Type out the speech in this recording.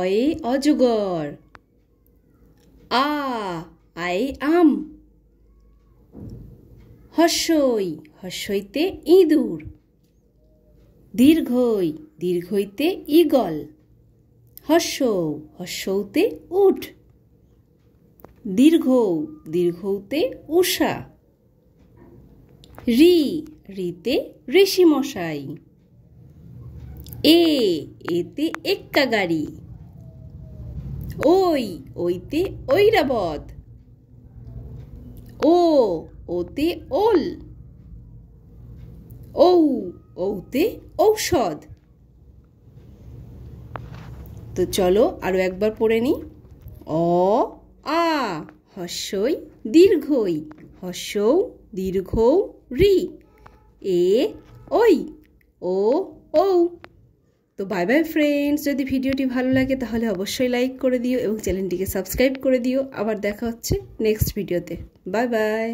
অয়ে অজগর। আ আয়ে আম। হর্ষই হর্ষইতে ইঁদুর। দীর্ঘই দীর্ঘইতে ঈগল। হর্ষৌ হর্ষৌতে উট। দীর্ঘৌ দীর্ঘৌতে উষা। রি রিতে ঋষি মশাই। এতে এক্কা গাড়ি। ওই ওইতে ঐরাবত। ওতে ওল। ঔতে ঔষধ। তো চলো আরো একবার পড়ে নি। অ আ হর্ষই দীর্ঘই হর্ষৌ দীর্ঘৌ রি। ওই ও ঔ। তো বাই বাই ফ্রেন্ডস, যদি ভিডিওটি ভালো লাগে তাহলে অবশ্যই লাইক করে দিও এবং চ্যানেলটিকে সাবস্ক্রাইব করে দিও। আবার দেখা হচ্ছে নেক্সট ভিডিওতে। Bye bye.